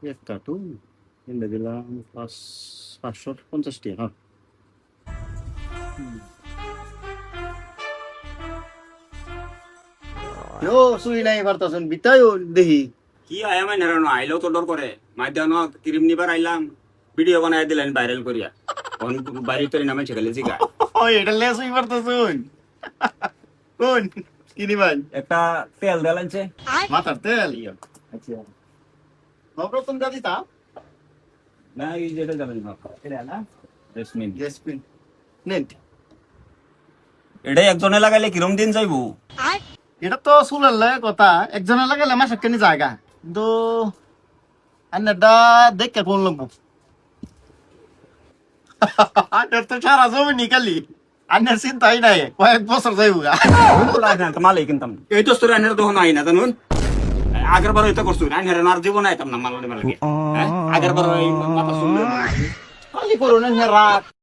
এক কার্টুন কিনে দিলাম 550 টাকা। ইয়ো সুই নাই পারতাছেন বিতাই দেখি কি আয়া মানে আইলেও তো ডর করে মাধ্যম ক্রিম নিবার আইলাম ভিডিও বানাই দিলেন ভাইরাল করিয়া বাড়ি তোর নামে ছেলে জিগা ওই এটা লে সুই পারতাছুন কোন কিনি ভাই একটা তেল দেলাইছে মাথার তেল আচ্ছা নবরতন দা দিতা না এই যেটা দেবেন না এটা না জেসমিন জেসমিন নেন এটা একজনে লাগাইলে কিরম দিন যাইবো এটা তো চুলের লাগে কথা একজনের লাগাইলে মাসে কেনি জায়গা কিন্তু আন্নাটা দেখে কোন লাগবো আন্নার তো সারা জমি নিকালি আন্নার চিন্তাই নাই কয়েক বছর যাইবো গা মালাই কিনতাম এই তো তোর আইনের তখন আই না জানুন আগের বার হইতে করছো আইনের আর জীবন আইতাম না মালালে মালাকে আগের বার মাথা শুনলে খালি করুন রাত